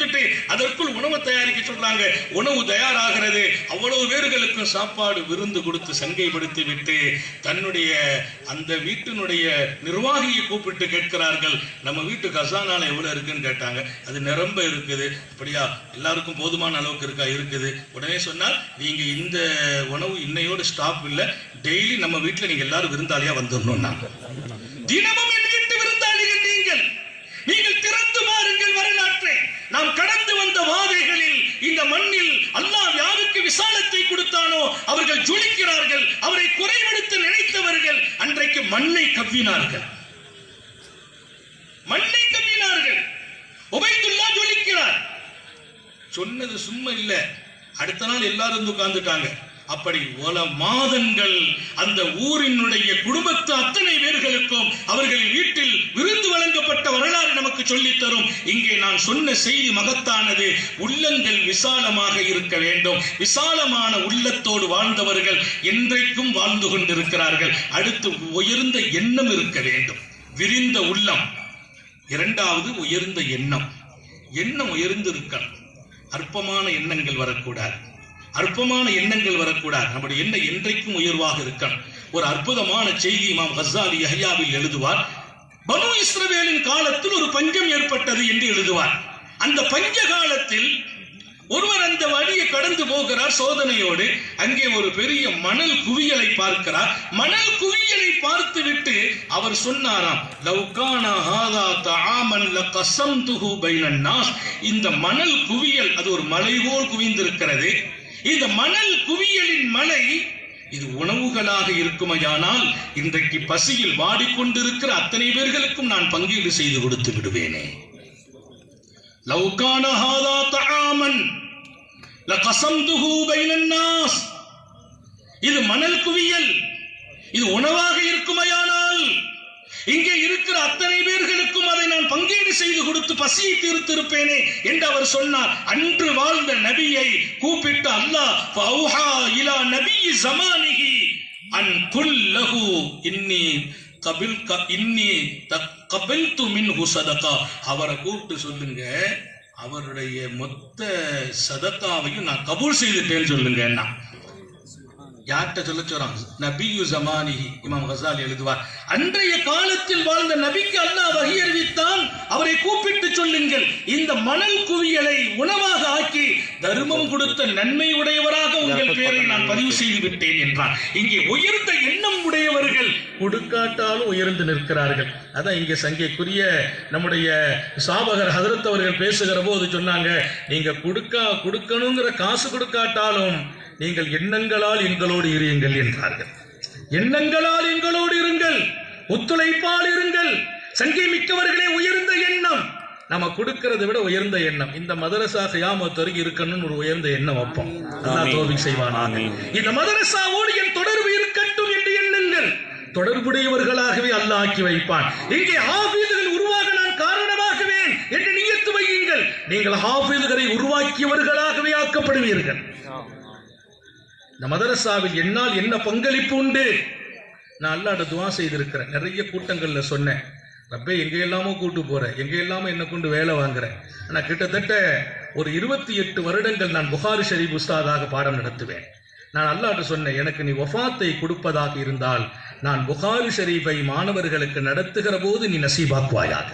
கொடுத்துட்டு அதற்குள் உணவு தயாரிக்க சொல்றாங்க. உணவு தயாராகிறது. அவ்வளவு பேர்களுக்கும் சாப்பாடு விருந்து கொடுத்து சங்கைப்படுத்தி விட்டு தன்னுடைய அந்த வீட்டினுடைய நிர்வாகியை கூப்பிட்டு கேட்கிறார்கள், நம்ம வீட்டு கசானால எவ்வளவு இருக்குன்னு கேட்டாங்க. அது நிரம்ப இருக்குது. அப்படியா, எல்லாருக்கும் போதுமான அளவுக்கு இருக்கா? இருக்குது. உடனே சொன்னால், நீங்க இந்த உணவு இன்னையோட ஸ்டாப் இல்ல, டெய்லி நம்ம வீட்டுல நீங்க எல்லாரும் விருந்தாளியா வந்துடணும். தினமும் என் வீட்டு விருந்தாளிகள் நீங்கள் திறந்து பாருங்கள் வரலாற்றை. நாம் கடந்து வந்த வாதைகளில் இந்த மண்ணில் அல்லாஹ் யாருக்கு விசாலத்தை கொடுத்தானோ அவர்கள் ஜொலிக்கிறார்கள். அவரை குறைபடுத்த நினைத்தவர்கள் அன்றைக்கு மண்ணை கவ்வினார்கள். உபைதுல்லா ஜொலிக்கிறார். சொன்னது சும்மா இல்ல, அடுத்த நாள் எல்லாரும் உட்கார்ந்துட்டாங்க. அப்படி பல மாதங்கள் அந்த ஊரினுடைய குடும்பத்து அத்தனை பேர்களுக்கும் அவர்களின் வீட்டில் விருந்து வழங்கப்பட்ட வரலாறு நமக்கு சொல்லித் தரும். இங்கே நான் சொன்ன செய்தி மகத்தானது. உள்ளங்கள் விசாலமாக இருக்க வேண்டும். விசாலமான உள்ளத்தோடு வாழ்ந்தவர்கள் என்றைக்கும் வாழ்ந்து கொண்டிருக்கிறார்கள். அடுத்து உயர்ந்த எண்ணம் இருக்க வேண்டும். விரிந்த உள்ளம். இரண்டாவது உயர்ந்த எண்ணம். எண்ணம் உயர்ந்து இருக்கணும். அற்பமான எண்ணங்கள் வரக்கூடாது. அற்பமான எண்ணங்கள் வரக்கூடாது. நம்முடைய எண்ணம் என்றைக்கும் உயர்வாக இருக்கணும். ஒரு அற்புதமான செய்தி இமாம் கஸ்ஸாலி யஹ்யாவில் எழுதுவார். பனு இஸ்ரவேலின் காலத்தில் ஒரு பஞ்சம் ஏற்பட்டது என்று எழுதுவார். அந்த பஞ்ச காலத்தில் ஒருவர் அந்த வழியை கடந்து போகிறார் சோதனையோடு. அங்கே ஒரு பெரிய மணல் குவியலை பார்க்கிறார். மணல் குவியலை பார்த்து விட்டு அவர் சொன்னாராம், லவ்கானா ஹாதா தஆமன் லகஸம்துஹு பைனன் நாஸ். இந்த மணல் குவியல் அது ஒரு மலை போல் குவிந்திருக்கிறது. இந்த மணல் குவியலின் மலை இது உணவுகளாக இருக்குமையானால் இன்றைக்கு பசியில் வாடிக்கொண்டிருக்கிற அத்தனை பேர்களுக்கும் நான் பங்கீடு செய்து கொடுத்து விடுவேனே. லவ்கான ஹாதா தஆமன் லகஸம்துஹு பைனன் நாஸ். இது மணல் குவியல், இது உணவாக இருக்குமையானால் இங்கே இருக்கிற அத்தனை பேர்களுக்கும் அதை நான் பங்கீடு செய்து கொடுத்து பசியை தீர்த்திருப்பேனே என்று அவர் சொன்னார். அன்று வாழ்ந்த நபியை கூப்பிட்டு அல்லாஹ் ஃபௌஹா இலா நபிய் ஸமானிஹி அன் குல் லஹு இன்னி கபில்து மின்ஹு ஸதகா. அவரை கூப்பிட்டு சொல்லுங்க, அவருடைய மொத்த சதகாவையும் நான் கபூல் செய்துட்டேன்னு சொல்லுங்க. யார்கிட்ட சொல்ல சொல்றாங்க? நபியு ஸமானிஹி. இமாம் கஸ்ஸாலி எழுதுவார், அன்றைய காலத்தில் வாழ்ந்த நபிக்கு அல்லாஹ் வஹி அறிவித்தான், அவரை கூப்பிட்டு சொல்லுங்கள், இந்த மணல் குவியலை உணவாக ஆக்கி தர்மம் கொடுத்த நன்மை உடையவராக உங்கள் பேரை நான் பதிவு செய்து விட்டேன் என்றார். இங்கே உயர்ந்த எண்ணம் உடையவர்கள் கொடுக்காட்டாலும் உயர்ந்து நிற்கிறார்கள். அதான் இங்கே சங்கைக்குரிய நம்முடைய சாபகர் ஹதரத் அவர்கள் பேசுகிற போது சொன்னாங்க, நீங்க கொடுக்கணுங்கிற காசு கொடுக்காட்டாலும் நீங்கள் எண்ணங்களால் எங்களோடு இருங்கள் என்றார்கள். எண்ணங்களால் எங்களோடு இருங்கள், ஒத்துழைப்பால் இருங்கள். சங்கை மிக்கவர்களே, உயர்ந்த எண்ணம். நம்ம கொடுக்கிறத விட உயர்ந்த எண்ணம். இந்த மதரசா கியாமத் வரைக்கும் இருக்கணும்னு ஒரு உயர்ந்த எண்ணம் வைப்போம். அல்லாஹ் தௌஃபீக் செய்வானாக. இந்த மதரசாவோடு என் தொடர்பு இருக்கட்டும் என்று எண்ணுங்கள். தொடர்புடையவர்களாகவே அல்லாஹ் ஆக்கி வைப்பான். இங்கே ஹாஃபிதுகள் உருவாக நான் காரணமாகுவேன் என்று நியத்து வையுங்கள். நீங்கள் ஹாஃபிதுகளை உருவாக்கியவர்களாகவே ஆக்கப்படுவீர்கள். இந்த மதரசாவில் என்னால் என்ன பங்களிப்பு உண்டு? நான் அல்லாஹ்ட்ட துஆ செய்திருக்கிறேன். நிறைய கூட்டங்கள்ல சொன்னேன், ரப்பே எங்க எல்லாமோ கூட்டு போறேன், எங்க எல்லாமோ என்ன கொண்டு வேலை வாங்குறேன். ஆனா கிட்டத்தட்ட ஒரு 28 வருடங்கள் நான் புகாரி ஷரீப் உஸ்தாதாக பாடம் நடத்துவேன். நான் அல்லாஹ்ட்ட சொன்னேன், எனக்கு நீ வஃபாத்தை கொடுப்பதாக இருந்தால் நான் புகாரி ஷரீஃபை மாணவர்களுக்கு நடத்துகிற போது நீ நசீபாக்குவாயாக.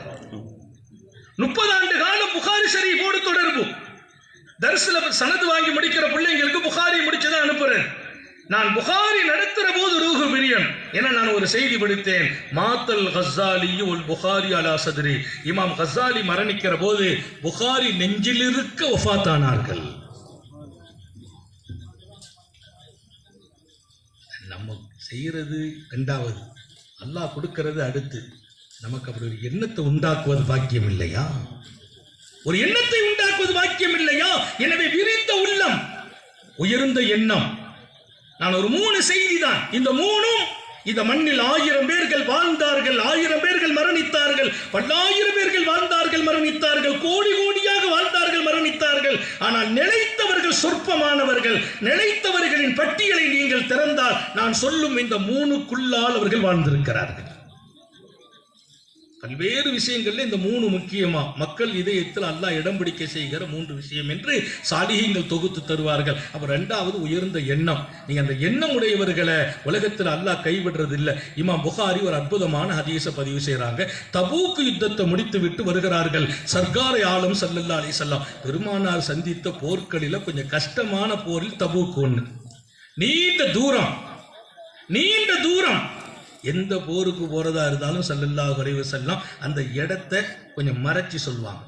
30 ஆண்டு காலம் புகாரி ஷரீஃபோடு தொடர்பு. தர்ஸ்ல சனது வாங்கி முடிக்கிற பிள்ளைங்களுக்கு புகாரி முடிச்சுதான் அனுப்புறேன். நான் புகாரி நடத்துற போது ரூஹு பிரியம். ஏன்னா நான் ஒரு செய்தி படித்தேன், மாத்தல் கஸ்ஸாலி வல் புகாரி அலா சத்ரி. இமாம் கஸ்ஸாலி மரணிக்கிற போது புகாரி நெஞ்சில் இருக்க வஃபாத்தானார்கள். நம்ம செய்யறது இரண்டாவது, அல்லாஹ் கொடுக்கிறது அடுத்து. நமக்கு அப்படி ஒரு எண்ணத்தை உண்டாக்குவது பாக்கியம் இல்லையா? ஒரு எண்ணத்தை உண்டாக்குவது பாக்கியம் இல்லையா? எனவே விரிந்த உள்ளம், உயர்ந்த எண்ணம். நான் ஒரு 3 செய்தி தான். இந்த 3ம் இந்த மண்ணில் 1000 பேர்கள் வாழ்ந்தார்கள், 1000 பேர்கள் மரணித்தார்கள், பல்லாயிரம் பேர்கள் வாழ்ந்தார்கள், மரணித்தார்கள், கோடி கோடியாக வாழ்ந்தார்கள், மரணித்தார்கள். ஆனால் நிலைத்தவர்கள் சொற்பமானவர்கள். நிலைத்தவர்களின் பட்டியலை நீங்கள் திறந்தால் நான் சொல்லும் இந்த 3க்குள்ளால் அவர்கள் வாழ்ந்திருக்கிறார்கள். பல்வேறு விஷயங்கள்ல இந்த 3 முக்கியமா மக்கள் இதயத்தில் அல்லாஹ் இடம் பிடிக்க செய்கிற 3 விஷயம் என்று சாலிஹீன்கள் தொகுத்து தருவார்கள். அப்ப 2வது உயர்ந்த எண்ணம். நீங்க அந்த எண்ணம் உடையவர்களை உலகத்தில் அல்லாஹ் கைவிடுறது இல்லை. இமாம் புகாரி ஒரு அற்புதமான ஹதீஸை பதிவு செய்யறாங்க. தபூக் யுத்தத்தை முடித்து விட்டு வருகிறார்கள். சர்காரை ஆலம் ஸல்லல்லாஹு அலைஹி வஸல்லம் பெருமானார் சந்தித்த போர்க்களில கொஞ்சம் கஷ்டமான போரில் தபூக் ஒன்று. நீண்ட தூரம் எந்த போருக்கு போறதா இருந்தாலும் ஸல்லல்லாஹு அலைஹி வஸல்லம் அந்த இடத்தை கொஞ்சம் மறைச்சி சொல்லுவாங்க.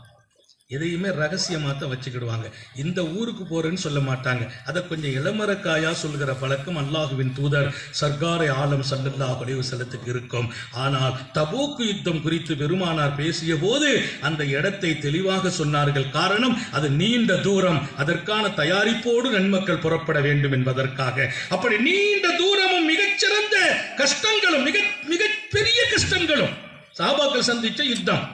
எதையுமே ரகசியமா தான் வச்சுக்கிடுவாங்க. இந்த ஊருக்கு போறேன்னு சொல்ல மாட்டாங்க. அதை கொஞ்சம் இளமரக்காயா சொல்கிற பழக்கம் அல்லாஹுவின் தூதர் சர்காரை ஆலம் ஸல்லல்லாஹு அலைஹி வஸல்லத்துக்கு இருக்கும். ஆனால் தபூக் யுத்தம் குறித்து பெருமானார் பேசிய போது அந்த இடத்தை தெளிவாக சொன்னார்கள். காரணம், அது நீண்ட தூரம், அதற்கான தயாரிப்போடு நன்மக்கள் புறப்பட வேண்டும் என்பதற்காக. அப்படி நீண்ட தூரமும் மிகச்சிறந்த கஷ்டங்களும் மிக பெரிய கஷ்டங்களும் சஹாபாக்கள் சந்திச்ச யுத்தம்.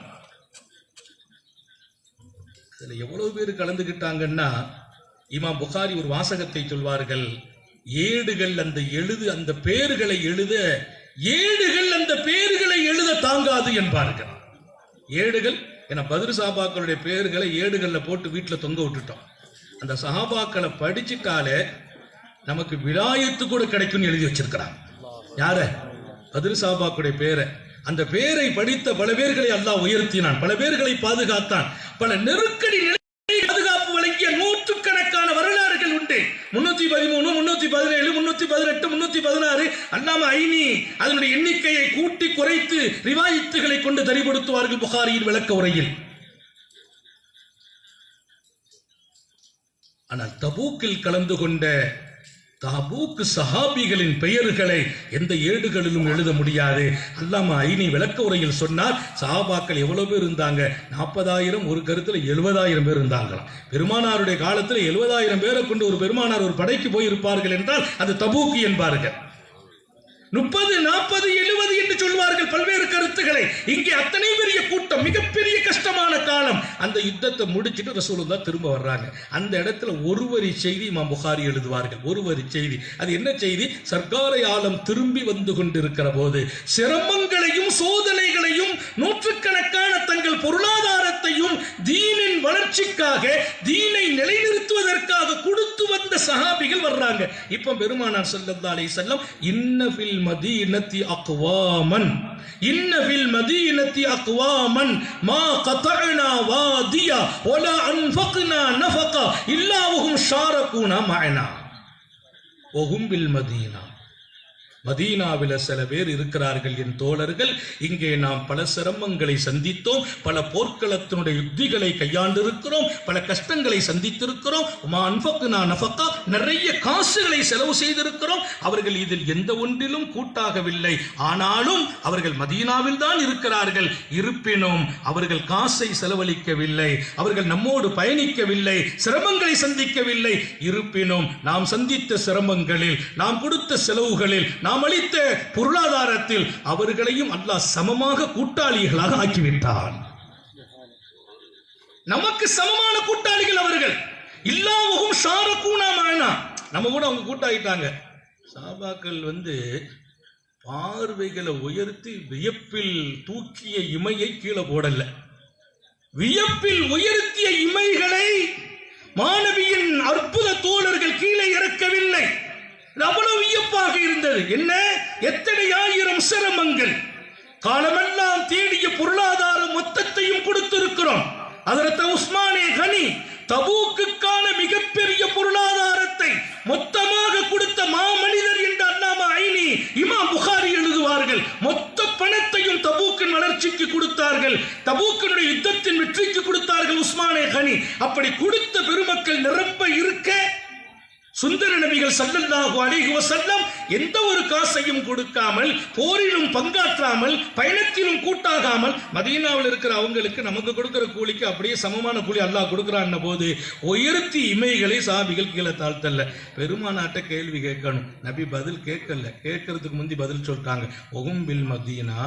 இதுல எவ்வளவு பேர் கலந்துகிட்டாங்கன்னா, இமாம் புகாரி ஒரு வாசகத்தை சொல்வார்கள். ஏடுகள் அந்த பேர்களை எழுத தாங்காது என்பார்கள். ஏடுகள் என பத்ர் சஹாபாக்களுடைய பேர்களை ஏடுகள்ல போட்டு வீட்டுல தொங்க விட்டுட்டோம். அந்த சஹாபாக்களை படிச்சுட்டாலே நமக்கு விலாயத்து கூட கிடைக்கும்னு எழுதி வச்சிருக்கிறாங்க. யார? பத்ர் சஹாபாக்களுடைய பேரை. அந்த பேரை படித்த பல பேர்களை அல்லாஹ் உயர்த்தினான், பல பேர்களை பாதுகாத்தான். பல நெருக்கடி நிலை பாதுகாப்பு வழங்கிய நூற்றுக்கணக்கான வரலாறுகள் உண்டு. 313, 317, 318, 316 அல்லாம ஐனி அதனுடைய எண்ணிக்கையை கூட்டி குறைத்து ரிவாயத்துகளை கொண்டு தரிபடுத்துவார்கள் புகாரியின் விளக்க உரையில். ஆனால் தபூக்கில் கலந்து கொண்ட தபூக் சஹாபிகளின் பெயர்களை எந்த ஏடுகளிலும் எழுத முடியாது. அல்லாமா ஐனி விளக்க உரையில் சொன்னார், சஹாபாக்கள் எவ்வளவு பேர் இருந்தாங்க? 40,000, ஒரு கருத்துல 70,000 பேர் இருந்தாங்களாம். பெருமானாருடைய காலத்தில் 70,000 பேரை கொண்டு ஒரு பெருமானார் ஒரு படைக்கு போய் இருப்பார்கள் என்றால் அது தபூக் என்பார்கள். 30, 40, 70 என்று சொல்வார்கள் பல்வேறு கருத்துக்களை. இங்கே அத்தனை பெரிய கூட்டம், மிகப்பெரிய கஷ்டமான காலம். அந்த யுத்தத்தை முடிச்சிட்டு ரசூலுல்லாஹ் திரும்ப வர்றாங்க. அந்த இடத்துல ஒரு வரி செய்தி இமாம் புகாரி எழுதுவார்கள். ஒரு வரி செய்தி. அது என்ன செய்தி? சர்காரை ஆலம் திரும்பி வந்து கொண்டிருக்கிற போது சிரமங்களையும் சோதனைகளையும் நூற்றுக்கணக்கான தங்கள் பொருளாதாரத்தையும் தீனின் வளர்ச்சிக்காக, தீனை நிலைநிறுத்துவதற்காக கொடுத்து வந்த சஹாபிகள் வர்றாங்க. இப்ப பெருமானார் ஸல்லல்லாஹு அலைஹி வஸல்லம் இன்னஃபில் மதீனத்தி அக்வாமன் மா கதஅனா வாதியா வலா அன்ஃபக்னா நஃபகா இல்லா வஹும் ஷாரகூனா மஅனா வஹும் பில் மதீனா. மதீனாவில சில பேர் இருக்கிறார்கள் என் தோழர்கள். இங்கே நாம் பல சிரமங்களை சந்தித்தோம், பல போர்க்களத்தினுடைய யுத்திகளை கையாண்டிருக்கிறோம், பல கஷ்டங்களை சந்தித்திருக்கிறோம். நிறைய காசுகளை செலவு செய்திருக்கிறோம். அவர்கள் இதில் எந்த ஒன்றிலும் கூட்டாகவில்லை. ஆனாலும் அவர்கள் மதீனாவில் தான் இருக்கிறார்கள். இருப்பினும் அவர்கள் காசை செலவழிக்கவில்லை, அவர்கள் நம்மோடு பயணிக்கவில்லை, சிரமங்களை சந்திக்கவில்லை. இருப்பினும் நாம் சந்தித்த சிரமங்களில், நாம் கொடுத்த செலவுகளில், நாம் அளித்த பொருளாதாரத்தில் அவர்களையும் அல்லாஹ் சமமாக கூட்டாளிகளாக ஆக்கிவிட்டான். நமக்கு சமமான கூட்டாளிகள் அவர்கள். இல்லாஹும் ஷாரகூனா மஅனா, நம்ம கூட அவங்க கூட்டாயிட்டாங்க. சஹாபாக்கள் பார்வைகளை உயர்த்தி வியப்பில் தூக்கிய இமையை கீழே போடல. வியப்பில் உயர்த்திய இமைகளை மாணவியின் அற்புத தோழர்கள் கீழே இறக்கவில்லை. அவ்வளவு வியப்பாக இருந்தது. என்ன எத்தனை ஆயிரம் சிரமங்கள், காலமெல்லாம் தேடிய பொருளாதார மொத்தத்தையும் கொடுத்திருக்கிறோம். ஹஜ்ரத் உஸ்மானே கனி தபூக்குக்கான மிகப்பெரிய பொருளாதாரத்தை மொத்தமாக கொடுத்த மாமனிதர் என்று அல்லாமா ஐனி இமாம் புகாரி எழுதுவார்கள். மொத்த பணத்தையும் தபூக்கின் வளர்ச்சிக்கு கொடுத்தார்கள், தபூக்கினுடைய யுத்தத்தின் வெற்றிக்கு கொடுத்தார்கள் உஸ்மானே கனி. அப்படி கொடுத்த பெருமக்கள் நிரம்ப இருக்க சுந்தர நபிகள் ஸல்லல்லாஹு அலைஹி வஸல்லம் எந்த ஒரு காசையும் கொடுக்காமல், போரிலும் பங்காற்றாமல், பயணத்திலும் கூட்டாகாமல், மதீனாவில் இருக்கிற அவங்களுக்கு நமக்கு கொடுக்கிற கூலிக்கு அப்படியே சமமான கூலி அல்லாஹ் கொடுக்கிறான் போது உயர்த்தி இமைகளை சாபிகள் கீழே தாழ்த்தல்ல. பெருமானாட்ட கேள்வி கேட்கணும், நபி பதில் கேட்கல. கேட்கறதுக்கு முந்தி பதில் சொல்லிட்டாங்க. ஒகும் பில் மதீனா,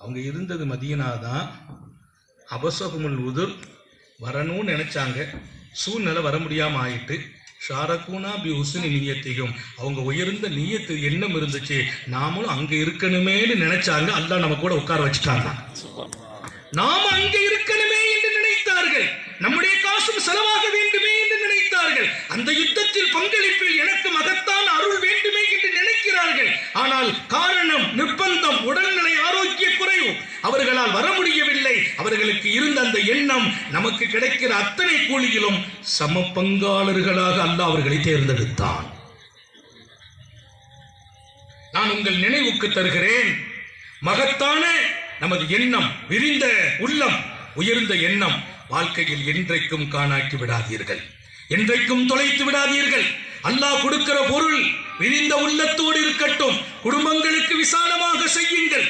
அவங்க இருந்தது மதீனா தான். அபசகுமுல் உதுர், வரணும்னு நினைச்சாங்க, சூழ்நிலை வர முடியாம ஆயிட்டு. ஷாரகூனா பி ஹுஸ்னி நியத்திஹிம், அவங்க உயர்ந்த நியத்து எண்ணம் இருந்துச்சு, நாமளும் அங்க இருக்கணுமேன்னு நினைச்சாங்க. அல்லாஹ் நம்ம கூட உட்கார வச்சுட்டாங்க. நாம அங்கே இருக்கணுமே என்று நினைத்தார்கள். நம்முடைய காசும் செலவாக வேண்டுமே என்று நினைத்தார்கள். அந்த யுத்தத்தில் பங்களிப்பில் எனக்கு மகத்தான அருள் வேண்டுமே என்று நினைக்கிறார்கள். ஆனால் காரணம் நிர்பந்தம், உடல்நிலை ஆரோக்கிய குறைவு, அவர்களால் வர முடியவில்லை. அவர்களுக்கு இருந்த அந்த எண்ணம், நமக்கு கிடைக்கிற அத்தனை கூலியிலும் சம பங்காளர்களாக அல்லாஹ் அவர்களை தேர்ந்தெடுத்தான். நான் உங்கள் நினைவுக்கு தருகிறேன், மகத்தான நமது எண்ணம், விரிந்த உள்ளம், உயர்ந்த எண்ணம் வாழ்க்கையில் என்றைக்கும் காணாக்கி விடாதீர்கள், என்றைக்கும் தொலைத்து விடாதீர்கள். அல்லாஹ் கொடுக்கிற பொருள் விரிந்த உள்ளத்தோடு இருக்கட்டும். குடும்பங்களுக்கு விசாலமாக செய்யுங்கள்.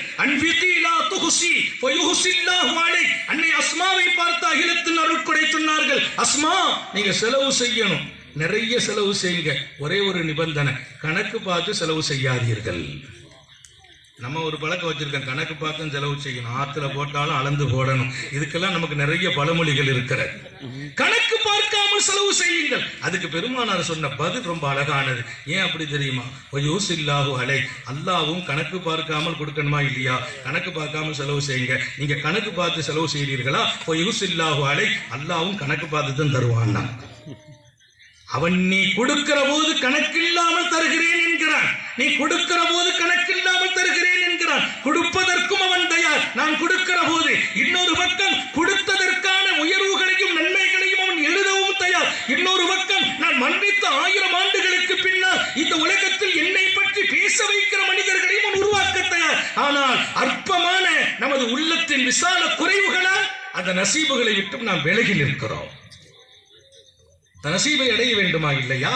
அன்னை அஸ்மாவை பார்த்து அகிலத்தின் அருட்கொடை சொன்னார்கள், அஸ்மா நீங்க செலவு செய்யணும், நிறைய செலவு செய்யுங்க. ஒரே ஒரு நிபந்தனை, கணக்கு பார்த்து செலவு செய்யாதீர்கள். நம்ம ஒரு பழக்கம் வச்சிருக்கோம், கணக்கு பார்த்து செலவு செய்யணும், ஆத்துல போட்டாலும் அளந்து போடணும். இதுக்கெல்லாம் நமக்கு நிறைய பழமொழிகள் இருக்கிறது. கணக்கு பார்க்காமல் செலவு செய்யுங்கள். அதுக்கு பெருமானார் சொன்ன பதில் ரொம்ப அழகானது. ஏன் அப்படி தெரியுமா? யூசில்லாஹு அலை, அல்லாவும் கணக்கு பார்க்காமல் கொடுக்கணுமா இல்லையா? கணக்கு பார்க்காமல் செலவு செய்யுங்க. நீங்க கணக்கு பார்த்து செலவு செய்கிறீர்களா? யூசில்லாஹு அலை, அல்லாவும் கணக்கு பார்த்து தான் தருவான். அவன் நீ கொடுக்கிற போது கணக்கில்லாமல் தருகிறேன் என்கிறான். நீ கொடுக்கிற போது கணக்கில்லாமல் தருகிறேன் என்கிறான். கொடுப்பதற்கும் அவன் தயார். நான் கொடுக்கிற போது இன்னொரு பக்கம் கொடுத்ததற்கான உயர்வுகளையும் நன்மைகளையும் அவன் எழுதவும் தயார். இன்னொரு பக்கம் நான் மன்னித்த 1000 ஆண்டுகளுக்கு பின்னால் இந்த உலகத்தில் என்னை பற்றி பேச வைக்கிற மனிதர்களையும் அவன் உருவாக்க தயார். ஆனால் அற்பமான நமது உள்ளத்தின் விசால குறைவுகளால் அந்த நசீபுகளை விட்டு நாம் விலகி நிற்கிறோம். நசீபை அடைய வேண்டுமா இல்லையா?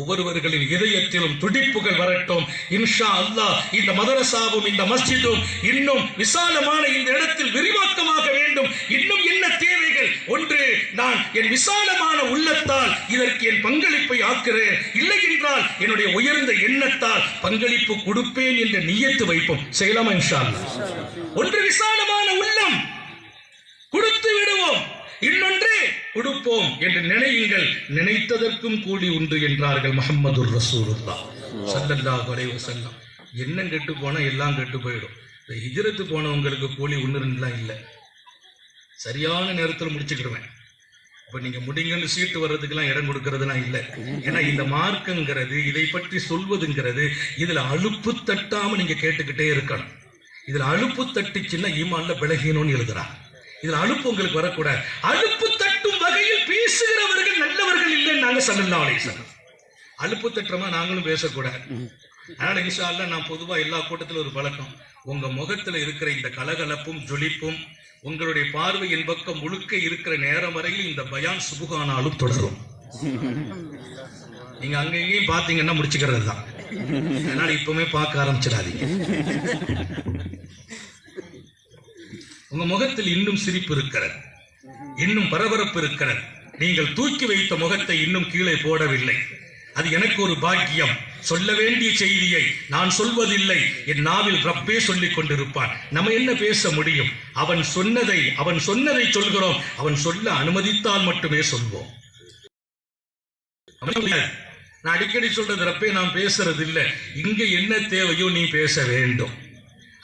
ஒவ்வொருவர்களின் இதயத்திலும் துடிப்புகள் வரட்டும். இன்ஷா அல்லாஹ் இந்த மதரசாவும் இந்த மஸ்ஜிதும் இன்னும் விசாலமான இந்த இடத்தில் விரிவாக்கமாக வேண்டும். இன்னும் என்ன தேவைகள்? ஒன்று, நான் என் விசாலமான உள்ளத்தால் இதற்கு என் பங்களிப்பை ஆக்குறேன், இல்லை என்றால் என்னுடைய உயர்ந்த எண்ணத்தால் பங்களிப்பு கொடுப்பேன் என்ற நியத்து வைப்போம். செய்யலாமா இன்ஷா அல்லாஹ்? ஒன்று விசாலமான உள்ளம், கொடுத்து விடுவோம். இன்னொன்று, கொடுப்போம் என்று நினையுங்கள், நினைத்ததற்கும் கூலி உண்டு என்றார்கள் முஹம்மதுர் ரசூலுல்லாஹ் ஸல்லல்லாஹு அலைஹி வஸல்லம். எண்ணம் கெட்டு போனா எல்லாம் கெட்டு போயிடும். ஹிஜ்ரத்து போனவங்களுக்கு கூலி 1-2 இல்லை, சரியான நேரத்தில் முடிச்சுக்கிடுவேன். இப்ப நீங்க முடிங்கன்னு சீட்டு வர்றதுக்கெல்லாம் இடம் கொடுக்கறதுனா இல்லை. ஏன்னா இந்த மார்க்கங்கிறது, இதை பற்றி சொல்வதுங்கிறது, இதுல அலுப்பு தட்டாம நீங்க கேட்டுக்கிட்டே இருக்கணும். இதுல அலுப்பு தட்டுச்சுன்னா ஈமான்ல விலகினோன்னு எழுதுறாங்க. இதுல அலுப்பு உங்களுக்கு வரக்கூடாது. அலுப்பு தட்டும் வகையில் பேசுகிறவர்கள் நல்லவர்கள் இல்லைன்னு நாங்க ஸல்லல்லாஹு அலைஹி வஸல்லம். அலுப்பு தட்டுறமா நாங்களும் பேசக்கூடாது. அதனால இன்ஷா அல்லாஹ் நான் பொதுவா எல்லா கூட்டத்திலும் ஒரு பழக்கம், உங்க முகத்துல இருக்கிற இந்த கலகலப்பும் ஜொலிப்பும் உங்களுடைய பார்வையின் பக்கம் முழுக்க இருக்கிற நேரம் வரையில் இந்த பயான் சுபுகானாலும் தொடரும். நீங்க அங்கேயும் பாத்தீங்கன்னா முடிச்சுக்கிறது தான். அதனால இப்பவுமே பார்க்க ஆரம்பிச்சிடாதீங்க. உங்க முகத்தில் இன்னும் சிரிப்பு இருக்கிறது, இன்னும் பரபரப்பு இருக்கிறது. நீங்கள் தூக்கி வைத்த முகத்தை இன்னும் கீழே போடவில்லை. அது எனக்கு ஒரு பாக்கியம். சொல்ல வேண்டிய செய்தியை நான் சொல்வதில்லை, என் நாவில் ரப்பே சொல்லிக் கொண்டிருப்பான். நம்ம என்ன பேச முடியும்? அவன் சொன்னதை சொல்கிறோம். அவன் சொல்ல அனுமதித்தால் மட்டுமே சொல்வோம். நான் அடிக்கடி சொல்றது, ரப்பே நான் பேசுறது இல்லை, இங்க என்ன தேவையோ நீ பேச வேண்டும்.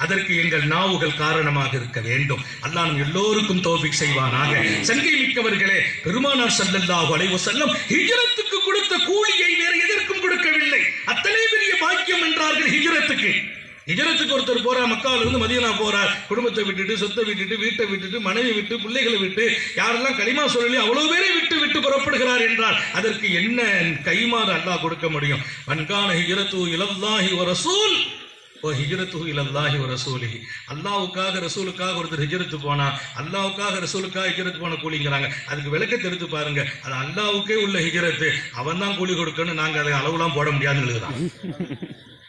அதற்கு எங்கள் நாவுகள் காரணமாக இருக்க வேண்டும். அல்லாஹ் நம் எல்லோருக்கும் தௌஃபீக் செய்வானாக. சங்கை மிக்கவர்களே, பெருமானார் ஸல்லல்லாஹு அலைஹி வஸல்லம் ஹிஜ்ரத்துக்கு கொடுத்த கூலியை வேற எதற்கும் கொடுக்கவில்லை. அத்தனை பெரிய பாக்கியம் என்றார்கள் ஹிஜ்ரத்துக்கு. ஹிஜ்ரத்துக்கு ஒருத்தர் போறார், மக்கால இருந்து மதீனா போறார், குடும்பத்தை விட்டுட்டு, சொத்தை விட்டுட்டு, வீட்டை விட்டுட்டு, மனைவி விட்டு, பிள்ளைகளை விட்டு, யாரெல்லாம் கலிமா சொல்லி அவ்வளவு பேரை விட்டு புறப்படுகிறார் என்றால் அதற்கு என்ன கைமாறு அல்லாஹ் கொடுக்க முடியும்? மன்கான ஹிஜ்ரத்து இலல்லாஹி வ ரசூல் ஹிஜ்ரத்துஹு இலல்லாஹி வ ரசூலிஹி. அல்லாஹ்வுக்காக ரசூலுக்காக ஒருத்தர் ஹிஜ்ரத்து போனா, அல்லாஹ்வுக்காக ரசூலுக்காக ஹிஜ்ரத் போன கூலிங்கிறாங்க. அதுக்கு விளக்கத்தை எடுத்து பாருங்க. அது அல்லாஹ்வுக்கே உள்ள ஹிஜ்ரத்து, அவன் தான் கூலி கொடுக்கணும், நாங்க அதை அளவுலாம் போட முடியாதுன்னு எழுதுறான்.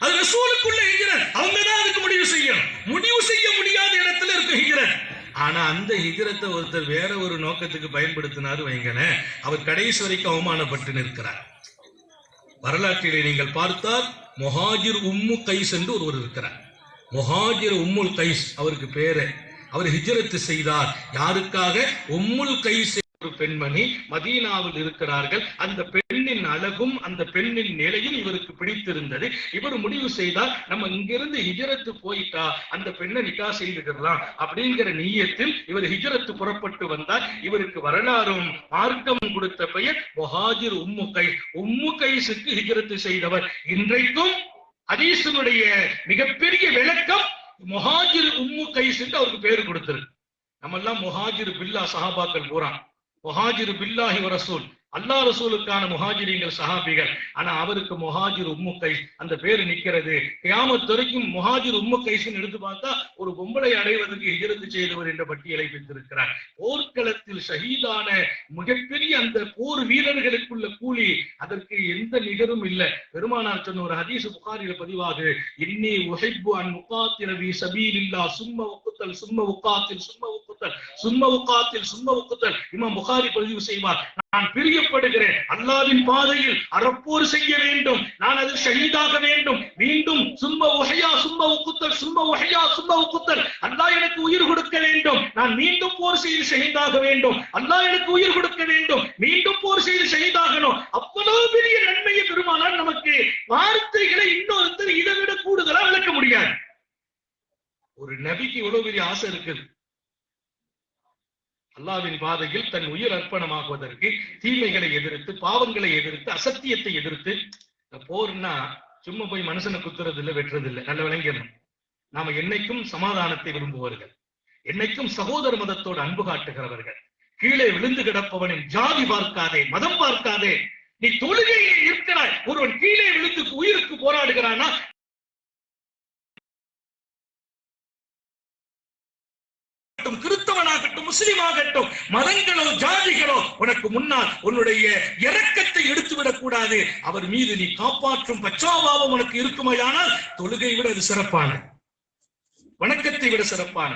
அது ரசூலுக்குள்ள ஹிஜ்ரத், அவங்க தான் அதுக்கு முடிவு செய்யணும். முடிவு செய்ய முடியாத இடத்துல இருக்கு ஹிஜ்ரத். ஆனா அந்த ஹிஜ்ரத்தை ஒருத்தர் வேற ஒரு நோக்கத்துக்கு பயன்படுத்தினாரு வைங்களேன், அவர் கடைசி வரைக்கும் அவமானப்பட்டு நிற்கிறார். வரலாற்றிலே நீங்கள் பார்த்தால் முஹாஜிர் உம்மு கைஸ் என்று ஒருவர் இருக்கிறார். முஹாஜிர் உம்முல் கைஸ் அவருக்கு பேரு. அவர் ஹிஜ்ரத் செய்தார். யாருக்காக? உம்முல் கைஸ் ஒரு பெண்மணி மதீனாவில் இருக்கிறார்கள். அந்த பெண்ணின் அழகும் அந்த பெண்ணின் நிலையும் இவருக்கு பிடித்திருந்தது. இவர் முடிவு செய்தால் நம்ம இங்கிருந்து ஹிஜ்ரத்து போயிட்டா அந்த பெண்ணை நிக்கா செய்துக்கலாம் அப்படிங்கிற நியத்தில் இவர் ஹிஜ்ரத்து புறப்பட்டு வந்தார். இவருக்கு வரலாறும் மார்க்கம் கொடுத்த பெயர் முஹாஜிர் உம்மு கைஸ். உம்மு கைஸுக்கு ஹிஜ்ரத்து செய்தவர். இன்றைக்கும் ஹதீஸினுடைய மிகப்பெரிய விளக்கம் முஹாஜிர் உம்மு கைஸ் என்று அவருக்கு பேரு கொடுத்திருக்கு. நம்ம எல்லாம் முஹாஜிர் பில்லா சஹாபாக்கள் போறான். முஹாஜிர் பில்லாஹி வ ரசூல், அல்லாஹ் ரசூலுக்கான முஹாஜிரீங்கள் சஹாபிகள். ஆனா அவருக்கு முஹாஜிர் உம்மு கைஸ் அந்த பேரு நிக்கிறது. கியாமத் வரைக்கும் முஹாஜிர் உம்மு கைஸ்ன்னு எடுத்து பார்த்தா ஒரு பொம்பளை அடைவதற்கு ஹிஜ்ரத் செய்தவர் என்ற பட்டியலை பெற்றிருக்கிறார். போர்க்களத்தில் ஷஹீதான மிகப்பெரிய அந்த போர் வீரர்களுக்குள்ள கூலி அதற்கு எந்த நிகரும் இல்லை. பெருமானார் சொன்ன ஒரு ஹதீஸ் புகாரில பதிவாக, இன்னி உஹிப்பு அன் முகாத்தில ஃபீ ஸபீலில்லாஹ் சும்ம உக்தல் சும்ம உகாத்தில் சும்ம உக்தல் சும்ம உகாத்தில் சும்ம உக்தல். இமாம் புகாரி பதிவு செய்வார், நான் பிரியப்படுகிறேன், அல்லாஹ்வின் பாதையில் அறப்போர் செய்ய வேண்டும், நான் அதில் ஷஹீதாக வேண்டும், மீண்டும் சும்ம உஹயா சும்ம உக்தல் சும்ம உஹயா சும்ம உக்தல், அல்லாஹ் எனக்கு உயிர் கொடுக்க வேண்டும், நான் மீண்டும் போர் செய்து ஷஹீதாக வேண்டும், அல்லாஹ் எனக்கு உயிர் கொடுக்க வேண்டும், மீண்டும் போர் செய்து ஷஹீதாகணும். அவ்வளவு பெரிய நன்மையை பெருமானார் நமக்கு வார்த்தைகளை இன்னொருத்தர் இதை விட கூடுதலா விளக்க முடியாது. ஒரு நபிக்கு இவ்வளவு பெரிய ஆசை இருக்குது. அல்லாஹ்வின் பாதையில் தன் உயிர் அர்ப்பணமாகுவதற்கு தீமைகளை எதிர்த்து பாவங்களை எதிர்த்து அசத்தியத்தை எதிர்த்து. போர்னா சும்மா போய் மனுஷனை குத்துறது இல்லை, வெட்டுறது இல்லை. நல்ல விளங்கிடணும். நாம என்னைக்கும் சமாதானத்தை விரும்புவர்கள், என்னைக்கும் சகோதர மதத்தோடு அன்பு காட்டுகிறவர்கள். கீழே விழுந்து கிடப்பவனின் ஜாதி பார்க்காதே, மதம் பார்க்காதே. நீ தொழுகையிலே இருக்கிறாய், ஒருவன் கீழே விழுந்து உயிருக்கு போராடுகிறானா, கிறிஸ்தவனாகட்டும் முஸ்லிமாகட்டும், மதங்களோ ஜாதிகளோ உனக்கு முன்னால் உன்னுடைய இரக்கத்தை எடுத்துவிடக் கூடாது. அவர் மீது நீ காப்பாற்றும் பச்சாவாவும் உனக்கு இருக்குமையானால் தொழுகை விட அது சிறப்பான, வணக்கத்தை விட சிறப்பான.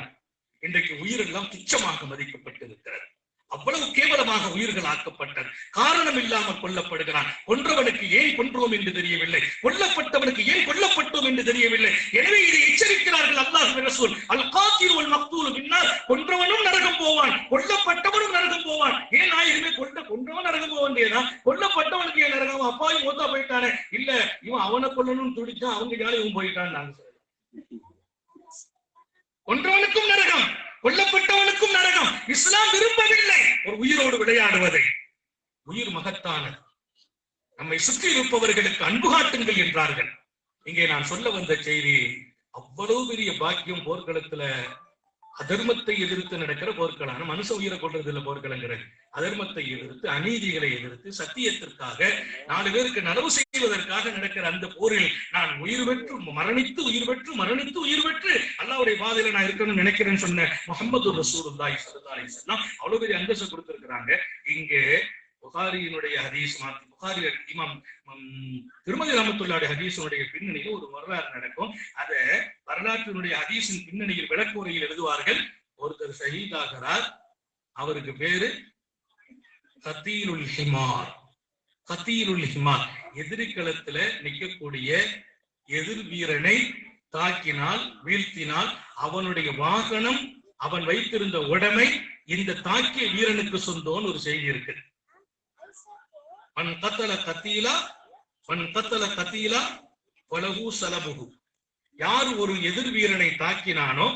இன்றைக்கு உயிரெல்லாம் துச்சமாக மதிக்கப்பட்டிருக்கிறது. அவ்வளவு கேவலமாக உயிர்கள் ஆக்கப்பட்டது. காரணம் இல்லாமல் கொல்லப்படுகிறான். கொன்றவனுக்கு ஏன் கொன்றோம் என்று தெரியவில்லை, கொல்லப்பட்டவனுக்கு ஏன் கொல்லப்பட்டோம் என்று தெரியவில்லை. எனவே இதை எச்சரிக்கிறார்கள் அல்லாஹ்வின் ரசூல். அல் காத்தில் வல் மக்தூல் பின்னால், கொன்றவனும் நரகம் போவான், கொல்லப்பட்டவனும் நரகம் போவான். ஏன் நாயகமே கொன்றவன் நரகம் போக வேண்டியதா, கொல்லப்பட்டவனுக்கு ஏன் நரகம்? அப்பாவும் மூத்தா போயிட்டானே. இல்ல, இவன் அவனை கொல்லணும்னு துடிச்சான், அவங்க ஜாலி இவன் போயிட்டான். நாங்க கொன்றவனுக்கும் நரகம், கொல்லப்பட்டவனுக்கும் நரகம். இஸ்லாம் விரும்பவில்லை ஒரு உயிரோடு விளையாடுவதை. உயிர் மகத்தானது. நம்மை சுற்றி இருப்பவர்களுக்கு அன்பு காட்டுங்கள் என்றார்கள். இங்கே நான் சொல்ல வந்த செய்தி, அவ்வளவு பெரிய பாக்கியம் போர்க்களத்துல. அதர்மத்தை எதிர்த்து நடக்கிற போர்க்களம். மனுஷ உயிரை கொள்றது இல்ல போர்க்களங்கிறது. அதர்மத்தை எதிர்த்து, அநீதிகளை எதிர்த்து, சத்தியத்திற்காக, 4 பேருக்கு நலவு செய்வதற்காக நடக்கிற அந்த போரில் நான் உயிர் பெற்று மரணித்து உயிர் பெற்று மரணித்து உயிர் பெற்று அல்லாஹ்வுடைய பாதையில நான் இருக்கணும்னு நினைக்கிறேன்னு சொன்ன முஹம்மது ரசூலுல்லாஹி ஸல்லல்லாஹு அலைஹி வஸல்லம் அவ்வளவு பெரிய அந்தஸ்து கொடுத்திருக்கிறாங்க. இங்கே புகாரியினுடைய ஹதீஸ், புகாரி இமாம் திருமதி ரஹ்மத்துல்லாஹி ஹதீஸினுடைய பின்னணியில் ஒரு வரலாறு நடக்கும். அத வரலாற்றினுடைய ஹதீஸின் பின்னணியில் விளக்குரையில் எழுதுவார்கள். ஒருத்தர் ஷஹீதாகிறார், அவருக்கு பேரு கத்தீலுல் ஹிமார். கத்தீலுல் ஹிமார், எதிரிக்களத்துல நிற்கக்கூடிய எதிர் வீரனை தாக்கினால், வீழ்த்தினால் அவனுடைய வாகனம், அவன் வைத்திருந்த உடைமை இந்த தாக்கிய வீரனுக்கு சொந்தம்னு ஒரு செய்தி இருக்கு. பன் கத்தல கத்தீலா பன் கத்தல கத்தீலா பலகு சலபுகு. யார் ஒரு எதிர் வீரனை தாக்கினானோ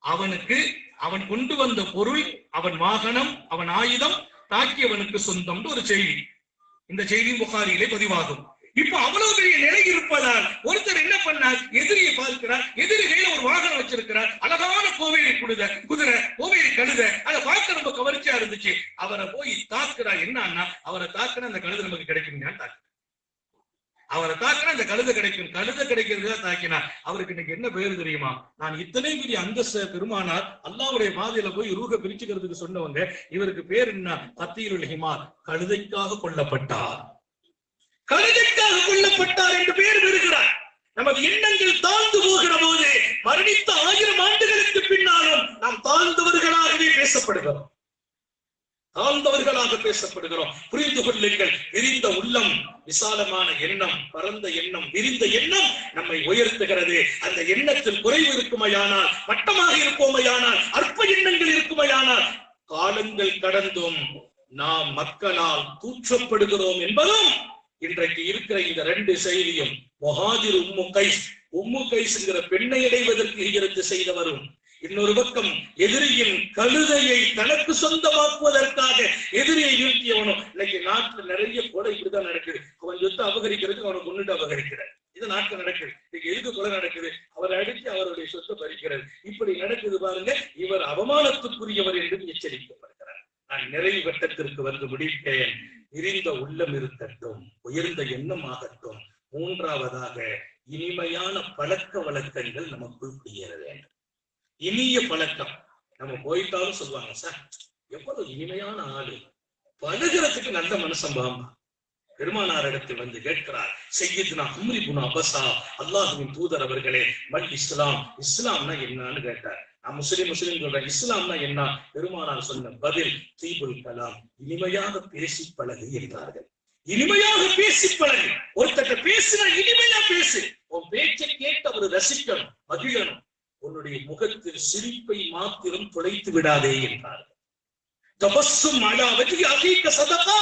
அவனுக்கு அவன் கொண்டு வந்த பொருள், அவன் வாகனம், அவன் ஆயுதம் தாக்கியவனுக்கு சொந்தம் ஒரு செய்தி. இந்த செய்தி புகாரியிலே பதிவாகும். இப்ப அவ்வளவு பெரிய நிலை இருப்பதால் ஒருத்தர் என்ன பண்ணார், எதிரியை பார்க்கிறார், எதிரி கையில ஒரு வாகனம் வச்சிருக்கிறார், அழகான கோவேரி குதிரை, கோவேரி கழுதை, அதை பார்க்க ரொம்ப கவர்ச்சியா இருந்துச்சு. அவரை போய் தாக்குறார். என்னன்னா, அவரை தாக்குனா அந்த கழுதை நமக்கு கிடைக்கும், அவரை தாக்குனா அந்த கழுதை கிடைக்கும், கழுதை கிடைக்கிறதா தாக்கினார். அவருக்கு இன்னைக்கு என்ன பேரு தெரியுமா? நான் இத்தனை பெரிய அந்தஸ்த பெருமானார் அல்லாஹ்வுடைய பாதையில போய் ரூஹ பிரிச்சுக்கிறதுக்கு சொன்னவங்க, இவருக்கு பேர் என்ன? கத்தீலுல் ஹிமார். கழுதைக்காக கொல்லப்பட்டார், கழுதைக்காக கொல்லப்பட்டார் என்று பேர் பெறுகிறார். நமது எண்ணங்கள் தாழ்ந்து போகிற போது மரணித்த 1000 ஆண்டுகளுக்கு பின்னாலும் நாம் தாழ்ந்தவர்களாகவே பேசப்படுகிறோம், தாழ்ந்தவர்களாக பேசப்படுகிறோம். புரிந்து கொள்ளுங்கள். விரிந்த உள்ளம், விசாலமான எண்ணம், பரந்த எண்ணம், விரிந்த எண்ணம் நம்மை உயர்த்துகிறது. அந்த எண்ணத்தில் குறைவு இருக்குமையானால், மட்டமாக இருப்போமையானால், அற்ப எண்ணங்கள் இருக்குமையானால், காலங்கள் கடந்தும் நாம் மக்களால் தூற்றப்படுகிறோம் என்பதும் இன்றைக்கு இருக்கிற இந்த 2 செய்தியும். முஹாஜிர் உம்மு கைஸ்ங்கிற பெண்ணை அடைவதற்கு ஹிஜ்ரத் செய்தவரும், இன்னொரு பக்கம் எதிரியின் கழுதையை தனக்கு சொந்தமாக்குவதற்காக எதிரியை வீழ்த்தியவனும். இன்னைக்கு நாட்டுல நிறைய கொலை இப்படிதான் நடக்குது. அவன் சொத்தை அபகரிக்கிறதுக்கு அவனை கொண்டுட்டு அபகரிக்கிறார். இது நாட்டுல நடக்குது. இன்னைக்கு எதுக்கு கொலை நடக்குது? அவரை அடித்து அவருடைய சொத்தை பறிக்கிறது. இப்படி நடக்குது பாருங்க. இவர் அவமானத்துக்குரியவர் என்று எச்சரிக்கப்படுகிறார். நான் நிறைவு கட்டத்திற்கு வந்து முடிப்பேன். விரிந்த உள்ளம் இருக்கட்டும், உயர்ந்த எண்ணம் ஆகட்டும். மூன்றாவதாக இனிமையான பழக்க வழக்கங்கள் நமக்குள் குடியேற வேண்டும். இனிய பழக்கம். நம்ம போயிட்டாலும் சொல்லுவாங்க, சார் எவ்வளவு இனிமையான ஆளு, பழகிறதுக்கு நல்ல மனசம்பாம். பெருமானார் இடத்தில் வந்து கேட்கிறார், சையதுனா உம்ர் இப்னு அபஸா, அல்லாஹ்வின் தூதர் அவர்களே, மல் இஸ்லாம், இஸ்லாம்னா என்னன்னு கேட்டார். நான் முஸ்லிம் சொல்றேன், இஸ்லாம்னா என்ன? பெருமானார் சொன்ன பதில், தீபுல் கலாம், இனிமையாக பேசி பழகு என்றார்கள். இனிமையாக பேசி பழகு. ஒருத்தட்ட பேசுனா இனிமையா பேசு. உன் பேச்சை கேட்டு அவர் ரசிக்கணும், மகிழணும். உன்னுடைய முகத்தில் சிரிப்பை மாத்திரம் துளைத்து விடாதே என்றார். தபஸ்ஸும் அலா வஜ்ஹி அகீக ஸதகா,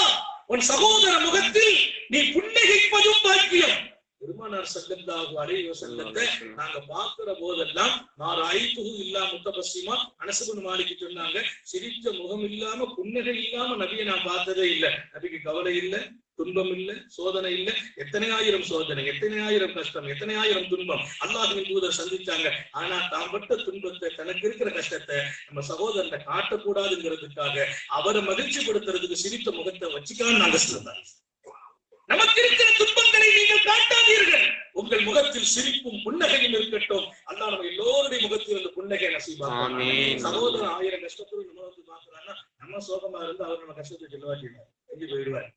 உன் சகோதர முகத்தில் நீ புன்னகைப்பதும் பாக்கியம். பெருமானார் ஸல்லல்லாஹு அலைஹி வஸல்லத்தை நாங்க பார்க்கிற போதெல்லாம் நான் ஐதுஹு இல்லா முத்தபஸ்ஸிமா, அனஸ் இப்னு மாலிக் சொன்னாங்க, சிரிச்ச முகம் இல்லாம புன்னகை இல்லாம நபியை நான் பார்த்ததே இல்லை. நபிக்கு கவலை இல்லை, துன்பம் இல்லை, சோதனை இல்லை. எத்தனை ஆயிரம் சோதனை, எத்தனை ஆயிரம் கஷ்டம், எத்தனை ஆயிரம் துன்பம் அல்லாஹ்வின் தூதர் சந்திச்சாங்க. ஆனா தாம் பட்ட துன்பத்தை, தனக்கு இருக்கிற கஷ்டத்தை நம்ம சகோதரனை காட்டக்கூடாதுங்கிறதுக்காக, அவரை மகிழ்ச்சி படுத்துறதுக்கு சிரித்த முகத்தை வச்சுக்கான்னு நாங்க சொல்லுறோம். நமக்கு இருக்கிற துன்பங்களை நீங்கள் காட்டாதீர்கள். உங்கள் முகத்தில் சிரிப்பும் புன்னகையும் இருக்கட்டும். அல்லாஹ் நம்ம எல்லோருடைய முகத்தில் இந்த புன்னகை நசீபாக்குவான். சகோதரன் 1000 கஷ்டத்தோடு நம்ம வந்து பாக்குறாங்கன்னா, நம்ம சோகமா இருந்து அவர் நம்ம கஷ்டத்தை சொல்லவாட்டி போயிடுவார்.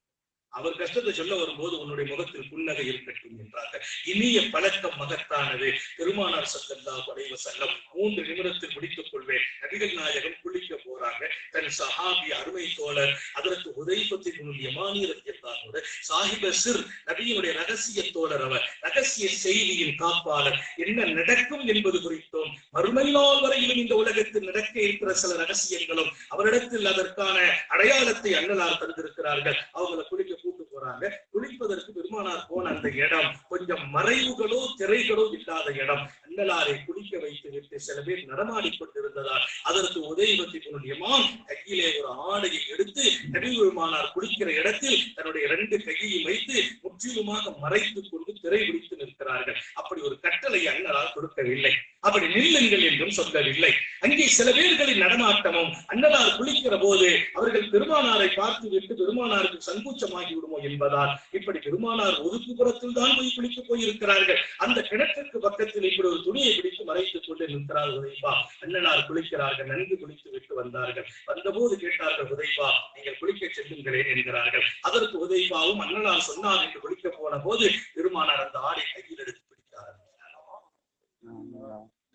அவர் கஷ்டத்தை சொல்ல வரும்போது உன்னுடைய முகத்தில் புன்னகை இருக்கட்டும் என்றார்கள். இனிய பழக்கம் மகத்தானது. பெருமானார் ஸல்லல்லாஹு அலைஹி வஸல்லம் 3 நிமிடத்தில் முடித்துக் கொள்வேன். நபிகள் நாயகம் குளிக்க போறாங்க. தன் சஹாபி அருமை தோழர் ஹஜ்ரத் ஹுதைஃபா இப்னு யமானி ரலியல்லாஹு அன்ஹு சாஹிப சிர், நபியினுடைய ரகசிய தோழர், அவர் ரகசிய செய்தியின் காப்பாளர். என்ன நடக்கும் என்பது குறித்தும், மறுமை நாள் வரையிலும் இந்த உலகத்தில் நடக்க இருக்கிற சில ரகசியங்களும் அவரிடத்தில் அதற்கான அடையாளத்தை அண்ணலார் தந்திருக்கிறார்கள். அவங்களை குளிக்க கூட்டு போறாங்க. குளிப்பதற்கு பெருமானார் போன அந்த இடம் கொஞ்சம் மறைவுகளோ திரைகளோ இல்லாத இடம். அண்ணலாரை குளிக்க வைத்து விட்டு சில பேர் நடமாடிக் கொண்டிருந்ததால் அதற்கு உதைஃபா இப்னு யமான் கையிலே ஒரு ஆடையை எடுத்து நபி பெருமானார் குளிக்கிற இடத்தில் தன்னுடைய 2 கையையும் வைத்து முற்றிலுமாக மறைத்துக் கொண்டு திரை பிடித்து நிற்கிறார்கள். அப்படி ஒரு கட்டளை அண்ணலார் கொடுக்கவில்லை. அப்படி நில்லுங்கள் என்றும் சொல்லவில்லை. அங்கே சில பேர்களின் நடமாட்டமும், அண்ணலார் குளிக்கிற போது அவர்கள் பெருமானாரை பார்த்து விட்டு பெருமானாருக்கு சங்கூச்சமாகி விடுமோ என்பதால் இப்படி பெருமானார் ஒதுக்குப்புறத்தில் தான் போய் குளிக்க போயிருக்கிறார்கள். அந்த கிணற்றுக்கு பக்கத்தில் இப்படி ஒரு துணியை பிடித்து மறைத்துக் கொண்டு நிற்கிறார் ஹுதைஃபா. அண்ணலார் குளிக்கிறார்கள். நன்கு குளித்து விட்டு வந்தார்கள். வந்தபோது கேட்டார்கள், ஹுதைஃபா நீங்கள் குளிக்க செல்லுங்களேன் என்கிறார்கள். அதற்கு ஹுதைஃபாவும் அண்ணலார் சொன்னார் என்று குளிக்க போன போது பெருமானார் அந்த ஆடை கையில் எடுத்து பிடிக்க ஆரம்பிக்கிறார்கள்.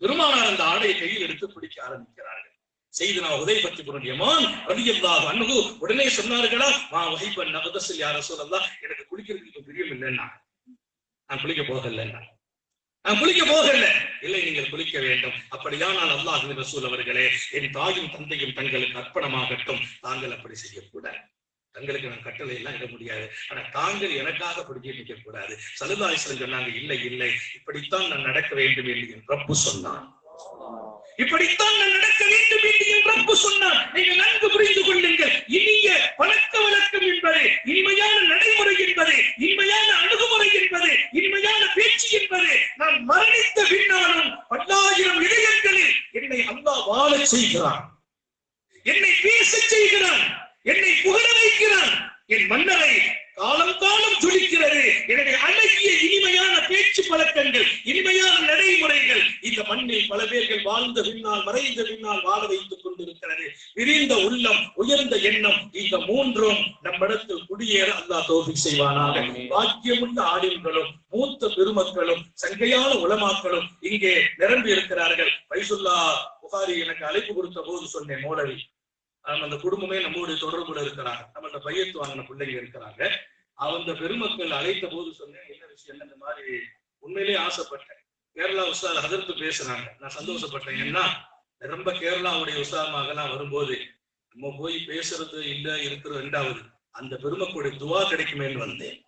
பெருமானார் அந்த ஆடையை கையில் எடுத்து பிடிக்க ஆரம்பிக்கிறார்கள். செய்தனா ஹுதைஃபா இப்னு யமான் ரலியல்லாஹு அன்ஹு உடனே சொன்னார்களா, மா வஹிபன் நகதஸல் யா ரசூலல்லாஹ், எனக்கு குளிக்கிறதுக்கு பிரியம் இல்லைன்னா, நான் குளிக்க போகலைன்னா, நான் குளிக்க போகல. இல்லை, நீங்கள் குளிக்க வேண்டும். அப்படியானால் அல்லாஹ்வின் ரசூல் அவர்களே, என் தாயும் தந்தையும் தங்களுக்கு அர்ப்பணமாகட்டும், தாங்கள் அப்படி செய்யக்கூடாது. தங்களுக்கு நான் கட்டளை எல்லாம் இட முடியாது, ஆனா தாங்கள் எனக்காக பிடிச்சி நிற்க கூடாது. ஸல்லல்லாஹு அலைஹி வஸல்லம் சொன்னாங்க, இல்லை இல்லை, இப்படித்தான் நான் நடக்க வேண்டும் என்று என் ரப்பு சொன்னான். இப்படித்தான் நான் நடக்க வேண்டும் என்று என் ரப்பு சொன்னான். நீங்கள் நன்கு புரிந்து கொள்ளுங்கள். இனிய பழக்க வழக்கம் என்பது, இனிமையான நடைமுறை என்பது, இனிமையான அணுகுமுறை என்பது, இனிமையான பேச்சு என்பது, நான் மரணித்த பின்னாலும் 10,000 இதயங்களில் என்னை அல்லாஹ் வாழச் செய்கிறான், என்னை பேச செய்கிறான், என்னை புகழ வைக்கிறான். என் மன்னரை காலம் காலம் ஜொலிக்கிறது. எனவே அழகிய இனிமையான பேச்சு பழக்கங்கள், இனிமையான நடைமுறைகள் இந்த மண்ணில் பல பேர்கள் வாழ்ந்த பின்னால், மறைந்த பின்னால் வாழ வைத்துக் கொண்டிருக்கிறது. விரிந்த உள்ளம், உயர்ந்த எண்ணம், இந்த 3ம் நம்மிடத்தில் குடியேற அல்லாஹ் தௌஃபீக் செய்வானாக. பாக்கியமுள்ள ஆலிம்களும் மூத்த பெருமக்களும் சங்கையான உலமாக்களும் இங்கே நிரம்பி இருக்கிறார்கள். ஃபைசுல்லா புகாரி எனக்கு அழைப்பு கொடுத்த போது சொன்னேன், மௌலவி அந்த குடும்பமே நம்மளுடைய தொடர்புல இருக்கிறாங்க, நம்மளோட பையத்து வாங்கின பிள்ளைங்க இருக்கிறாங்க. அந்த பெருமக்கள் அழைத்த போது சொன்னேன், என்ன விஷயம், இந்த மாதிரி உண்மையிலேயே ஆசைப்பட்டேன். கேரளா உஸ்தாத் ஹதரத்து பேசுறாங்க, நான் சந்தோஷப்பட்டேன். ஏன்னா ரொம்ப கேரளாவுடைய உஸ்தாதமாக எல்லாம் வரும்போது நம்ம போய் பேசுறது இல்ல இருக்கிறது ரெண்டாவது, அந்த பெருமக்களுடைய துவா கிடைக்குமேன்னு வந்தேன்.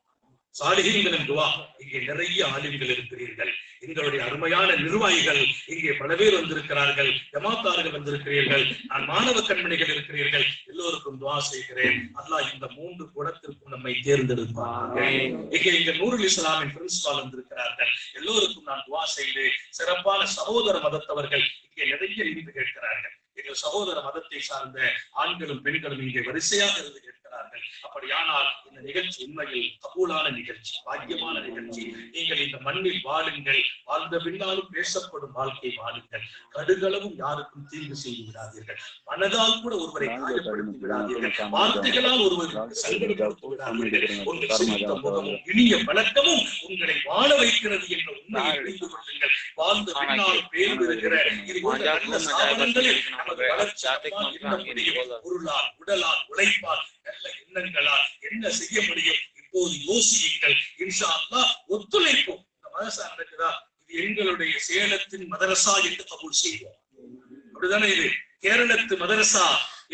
சாலிஹீன்களின் துவா. இங்கே நிறைய ஆலிம்கள் இருக்கிறீர்கள், எங்களுடைய அருமையான நிர்வாகிகள் இங்கே பல பேர் வந்திருக்கிறார்கள், ஜமாத்தார்கள் வந்திருக்கிறீர்கள், நான் மாணவ கண்மணிகள் இருக்கிறீர்கள், எல்லோருக்கும் துவா செய்கிறேன். அல்லாஹ் இந்த 3 குணத்திற்கும் நம்மை தேர்ந்தெடுப்பார்கள். இங்கே நூருல் இஸ்லாமின் பிரின்சிபால் வந்திருக்கிறார்கள், எல்லோருக்கும் நான் துவா செய்து, சிறப்பான சகோதர மதத்தவர்கள் இங்கே நிறைய இருந்து கேட்கிறார்கள். எங்கள் சகோதர மதத்தை சார்ந்த ஆண்களும் பெண்களும் இங்கே வரிசையாக இருந்து கேட்கிறார்கள். அப்படியானால் இந்த நிகழ்ச்சி உண்மையில் கபூலான நிகழ்ச்சி, பாக்கியமான நிகழ்ச்சி. நீங்கள் இந்த மண்ணில் வாழுங்கள், வாழ்ந்த பின்னாலும் பேசப்படும் வாழ்க்கை வாழுங்கள். கடுகளவும் யாருக்கும் தீங்கு செய்து விடாதீர்கள், மனதால் கூட ஒருவரை காயப்படுத்தி விடாதீர்கள், வார்த்தைகளால் ஒருவருக்கு சங்கடப்படுத்தி விடாதீர்கள். உங்கள் சிரித்த முகமும் இனிய பழக்கமும் உங்களை வாழ வைக்கிறது என்ற உண்மையை புரிந்து கொள்ளுங்கள். வாழ்ந்த பின்னாலும் பேர் பெறுகிற இது போன்ற நல்ல சாதனங்களில் நமது வளர்ச்சி பொருளால், உடலால், உழைப்பால், நல்ல எண்ணங்களால் என்ன செய்ய முடியும் இப்போது யோசியுங்கள். இன்ஷா அல்லாஹ் ஒத்துழைப்போம். இந்த மதரசா நடக்குதா, இது எங்களுடைய சேலத்தின் மதரசா என்று கபூல் செய்வோம். அப்படிதானே? இது கேரளத்து மதரசா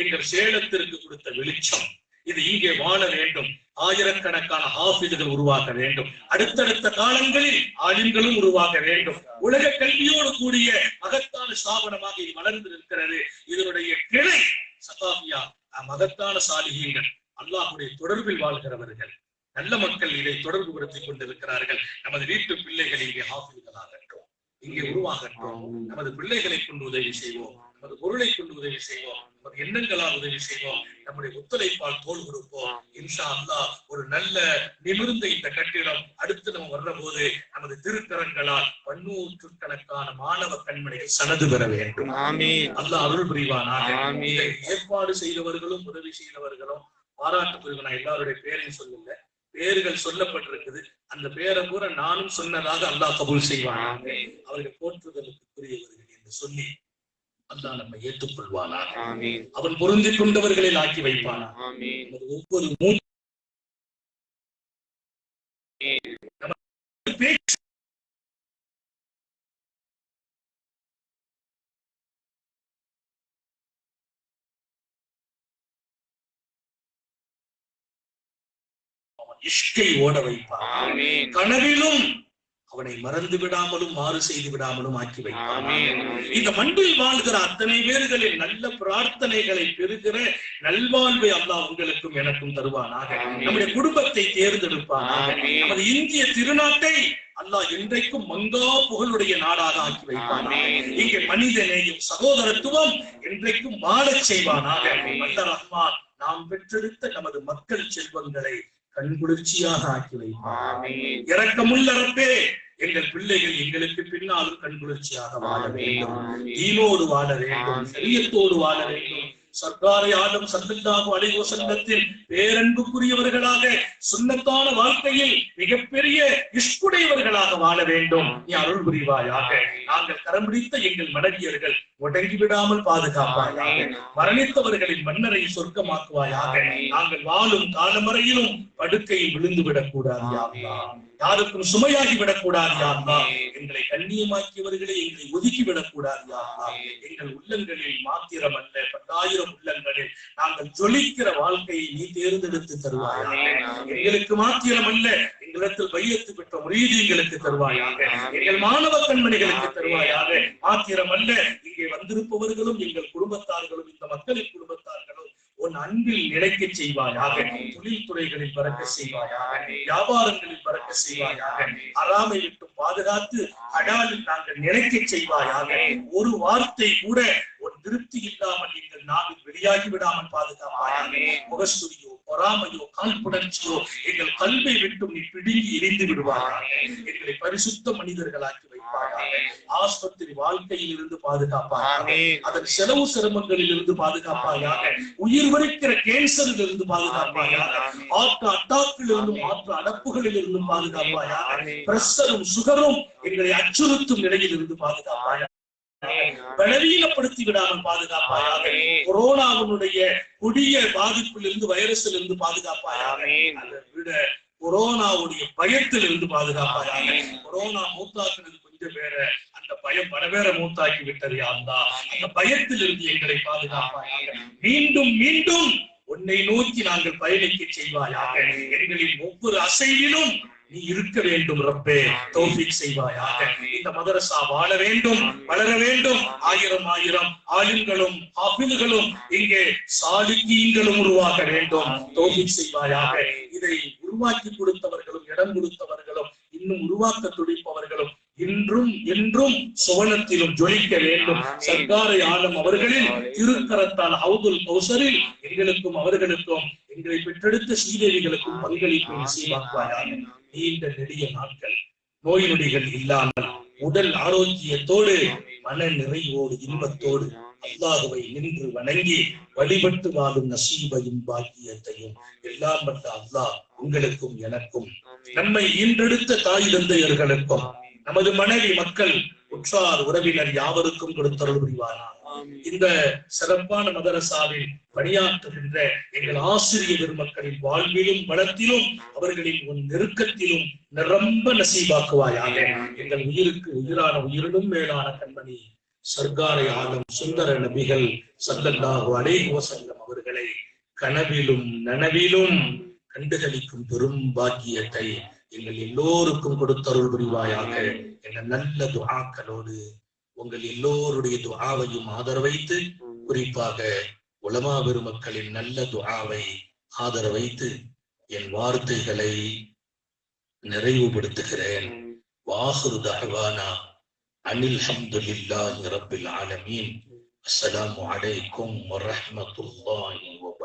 எங்கள் சேலத்திற்கு கொடுத்த வெளிச்சம். இது இங்கே வாழ வேண்டும். ஆயிரக்கணக்கான ஹாஃபிதுகள் உருவாக்க வேண்டும். அடுத்தடுத்த காலங்களில் ஆலிம்களும் உருவாக்க வேண்டும். உலக கல்வியோடு கூடிய மகத்தான ஸ்தாபனமாக இது வளர்ந்து இருக்கிறது. இதனுடைய கிளை சகாபியா மகத்தான சாலிஹீன்கள், அல்லாஹ்வுடைய தொடர்பில் வாழ்கிறவர்கள், நல்ல மக்கள் இதை தொடர்பு படுத்திக் கொண்டிருக்கிறார்கள். நமது வீட்டு பிள்ளைகள் இங்கே ஹாஃபிதுகளாகட்டும், இங்கே உருவாகட்டும். நமது பிள்ளைகளை கொண்டு உதவி செய்வோம், நமது பொருளை கொண்டு உதவி செய்வோம், நமது எண்ணங்களால் உதவி செய்வோம், நம்முடைய ஒத்துழைப்பால் தோல் கொடுப்போம். இன்ஷா அல்லாஹ் ஒரு நல்ல நிமிர்ந்த இந்த கட்டிடம் அடுத்து நம்ம வர்ற போது நமது திருக்கரங்களால் 100கணக்கான மாணவ கண்மணிகள் சனது பெற வேண்டும். அல்லாஹ் அருள் புரிவானாக. இதை ஏற்பாடு செய்தவர்களும் உதவி செய்தவர்களும் பாராட்டுக்குரிய. நான் எல்லாருடைய பேரையும் சொல்லல, பேர்கள் சொல்லப்பட்டிருக்குது. அந்த பேரை கூட நானும் சொன்னதாக அல்லாஹ் கபூல் செய்வான். அவர்கள் போற்றுதலுக்குரியவர்கள் என்று சொல்லி அல்லாஹ் நம்மை ஏற்றுக்கொள்வானா, அவன் பொருந்திக் கொண்டவர்களில் ஆக்கி வைப்பானா. ஒவ்வொரு இஷ்கை ஓட வைப்பான். கனவிலும் அவனை மறந்து விடாமலும் மாறு செய்து விடாமலும் ஆக்கி வைப்பான். இந்த மண்ணில் வாழ்கிற அத்தனை பேர்களின் நல்ல பிரார்த்தனைகளை பெறுகிற நல்வாழ்வை அல்லாஹ் உங்களுக்கும் எனக்கும் தருவானாக. நம்முடைய குடும்பத்தை தேர்ந்தெடுப்பானாக. நமது இந்திய திருநாட்டை அல்லாஹ் என்றைக்கும் மங்கா புகழுடைய நாடாக ஆக்கி வைப்பானாக. இங்கே மனித நேயம், சகோதரத்துவம் என்றைக்கும் வாழச் செய்வானாக. வல்ல ரஹ்மான் நாம் பெற்றெடுத்த நமது மக்கள் செல்வங்களை கண்குளிர்ச்சியாக ஆக்கி வைப்பான். இரக்கமுள்ள ரப்பே, எங்கள் பிள்ளைகள் எங்களுக்கு பின்னாலும் கண்குளிர்ச்சியாக வாழ வேண்டும், ஈனோடு வாழ வேண்டும், சரியத்தோடு வாழ வேண்டும். சர்க்காரை ஆலம் ஸல்லல்லாஹு அலைஹி வஸல்லத்தின் பேரன்புக்குரியவர்களாக சுன்னத்தான வாழ்க்கையில் மிகப்பெரிய இஷ்குடையவர்களாக வாழ வேண்டும். நீ அருள் புரிவாயாக. நாங்கள் கரம் பிடித்த எங்கள் மனைவியர்கள் முடங்கி விடாமல் பாதுகாப்பாயாக. மரணித்தவர்களின் மன்னரை சொர்க்கமாக்குவாயாக. நாங்கள் வாழும் காலமறையிலும் படுக்கையில் விழுந்து விடக்கூடாது யா அல்லாஹ், யாருக்கும் சுமையாகி விடக்கூடாது யா அல்லாஹ். எங்களை கண்ணியமாக்கியவர்களை எங்களை ஒதுக்கி விடக்கூடாது யா அல்லாஹ். எங்கள் உள்ளங்களில் மாத்திரம் அல்ல, 10,000 உள்ளங்களில் நாங்கள் ஜொலிக்கிற வாழ்க்கையை நீ தேர்ந்தெடுத்து தருவாயாக. எங்களுக்கு மாத்திரம் அல்ல, எங்களிடத்தில் பையத்து பெற்ற முரீதீங்களுக்கு தருவாயாக. எங்கள் மாணவ கண்மணிகளுக்கு தருவாயாக. மாத்திரம் அல்ல, இங்கே வந்திருப்பவர்களும் எங்கள் குடும்பத்தார்களும் இந்த மக்களின் குடும்பத்தார்களும் உன் அன்பில் நிலைக்க செய்வாயாக. தொழில் துறைகளில் பறக்க செய்வாயாக. வியாபாரங்களில் பறக்க செய்வாயாக. அறாமை விட்டு பாதுகாத்து அடாலில் நாங்கள் நிலைக்க செய்வாயாக. ஒரு வார்த்தை கூட ஒரு திருப்தி இல்லாமல் எங்கள் நாவில் வெளியாகி விடாமல் பாதுகாப்பாயாக. முகஸ்துதியோ, பொறாமையோ, காழ்ப்புணர்ச்சியோ எங்கள் கல்வை விட்டு நீ பிடுங்கி எரிந்து விடுவாயாக. எங்களை பரிசுத்த மனிதர்களாக்கி வைப்பாயாக. ஆஸ்பத்திரி வாழ்க்கையில் இருந்து பாதுகாப்பாயாக. அதன் செலவு சிரமங்களில் இருந்து பாதுகாப்பாயாக. உயிர் வரைக்கிற கேன்சரில் இருந்து பாதுகாப்பாயாக. ஆற்று அட்டாக்கில் இருந்தும் மாற்று அடப்புகளில் இருந்தும் பாதுகாப்பாயாக. பிரஷரும் சுகரும் எங்களை அச்சுறுத்தும் நிலையில் இருந்து பாதுகாப்பாயாக. பலவீனப்படுத்தி விடாமல் பாதுகாப்பாயாக. கொரோனாவினுடைய கொடிய பாதிப்பில் இருந்து, வைரஸில் இருந்து பாதுகாப்பாயாக. அதை விட கொரோனாவுடைய பயத்தில் இருந்து பாதுகாப்பாயாக. கொரோனா மூத்தாக்குறது கொஞ்சம் பேர, அந்த பயம் வரவேற மூத்தாக்கி விட்டது அல்லாஹ். அந்த பயத்திலிருந்து எங்களை பாதுகாப்பாயாக. மீண்டும் மீண்டும் உன்னை நோக்கி நாங்கள் பயணிக்க செய்வாயாக. எங்களின் ஒவ்வொரு அசைவிலும் நீ இருக்க வேண்டும் ரப்பே, தௌஃபீக் செய்வாயாக. இந்த மதரசா வாழ வேண்டும், வளர வேண்டும். ஆயிரம் ஆயிரம் ஆலிம்களும் ஹாஃபிதுகளும் இங்கே சாலிகீன்களும் உருவாக வேண்டும், தௌஃபீக் செய்வாயாக. இதை உருவாக்கி கொடுத்தவர்களும் இடம் கொடுத்தவர்களும் இன்னும் உருவாக்க துடிப்பவர்களும் இன்றும் என்றும் சுவனத்திலும் ஜொலிக்க வேண்டும். சர்க்காரை ஆலம் அவர்களின் திருக்கரத்தால் ஹவுதுல் கௌசரில் எங்களுக்கும் அவர்களுக்கும் எங்களை பெற்றெடுத்த ஸ்ரீதேவிகளுக்கும் பங்களிப்பு நசீபாக்குவாயாக. நீண்ட நெடிய நாட்கள் நோய் நொடிகள் இல்லாமல் உடல் ஆரோக்கியத்தோடு மன நிறைவோடு இன்பத்தோடு அல்லாஹுவை நின்று வணங்கி வழிபட்டு வாழும் நசீபையும் பாக்கியத்தையும் எல்லாம் வந்த அல்லாஹ் உங்களுக்கும் எனக்கும், நம்மை ஈன்றெடுத்த தாய் தந்தையர்களுக்கும், நமது மனைவி மக்கள் உற்றார் உறவினர் யாவருக்கும் கொடுத்தருள் புரிவாராக. இந்த சிறப்பான மதரசாவில் பணியாற்றுகின்ற எங்கள் ஆசிரியர் பெருமக்களின் வாழ்விலும் வளத்திலும் அவர்களின் உன் நெருக்கத்திலும் நிரம்ப நசீபாக்குவாயாக. எங்கள் உயிருக்கு உயிரான உயிரிலும் மேலான கண்மணி சர்க்காரை ஆலம் சுந்தர நபிகள் ஸல்லல்லாஹு அலைஹி வஸல்லம் அவர்களை கனவிலும் நனவிலும் கண்டுகளிக்கும் பெரும் பாக்கியத்தை எங்கள் எல்லோருக்கும் கொடுத்தருள் புரிவாயாக. என்ற நல்ல துஆக்களோடு உங்கள் எல்லோருடைய துஆவையும் ஆதரவைத்து, குறிப்பாக உலமா பெருமக்களின் நல்ல துஆவை ஆதரவைத்து என் வார்த்தைகளை நிறைவுபடுத்துகிறேன். வாஹிரு தஅவானா அனில் ஹம்துலில்லாஹி ரப்பில் ஆலமீன். அஸ்ஸலாமு அலைக்கும் வரஹ்மத்துல்லாஹி வபரகாத்துஹு.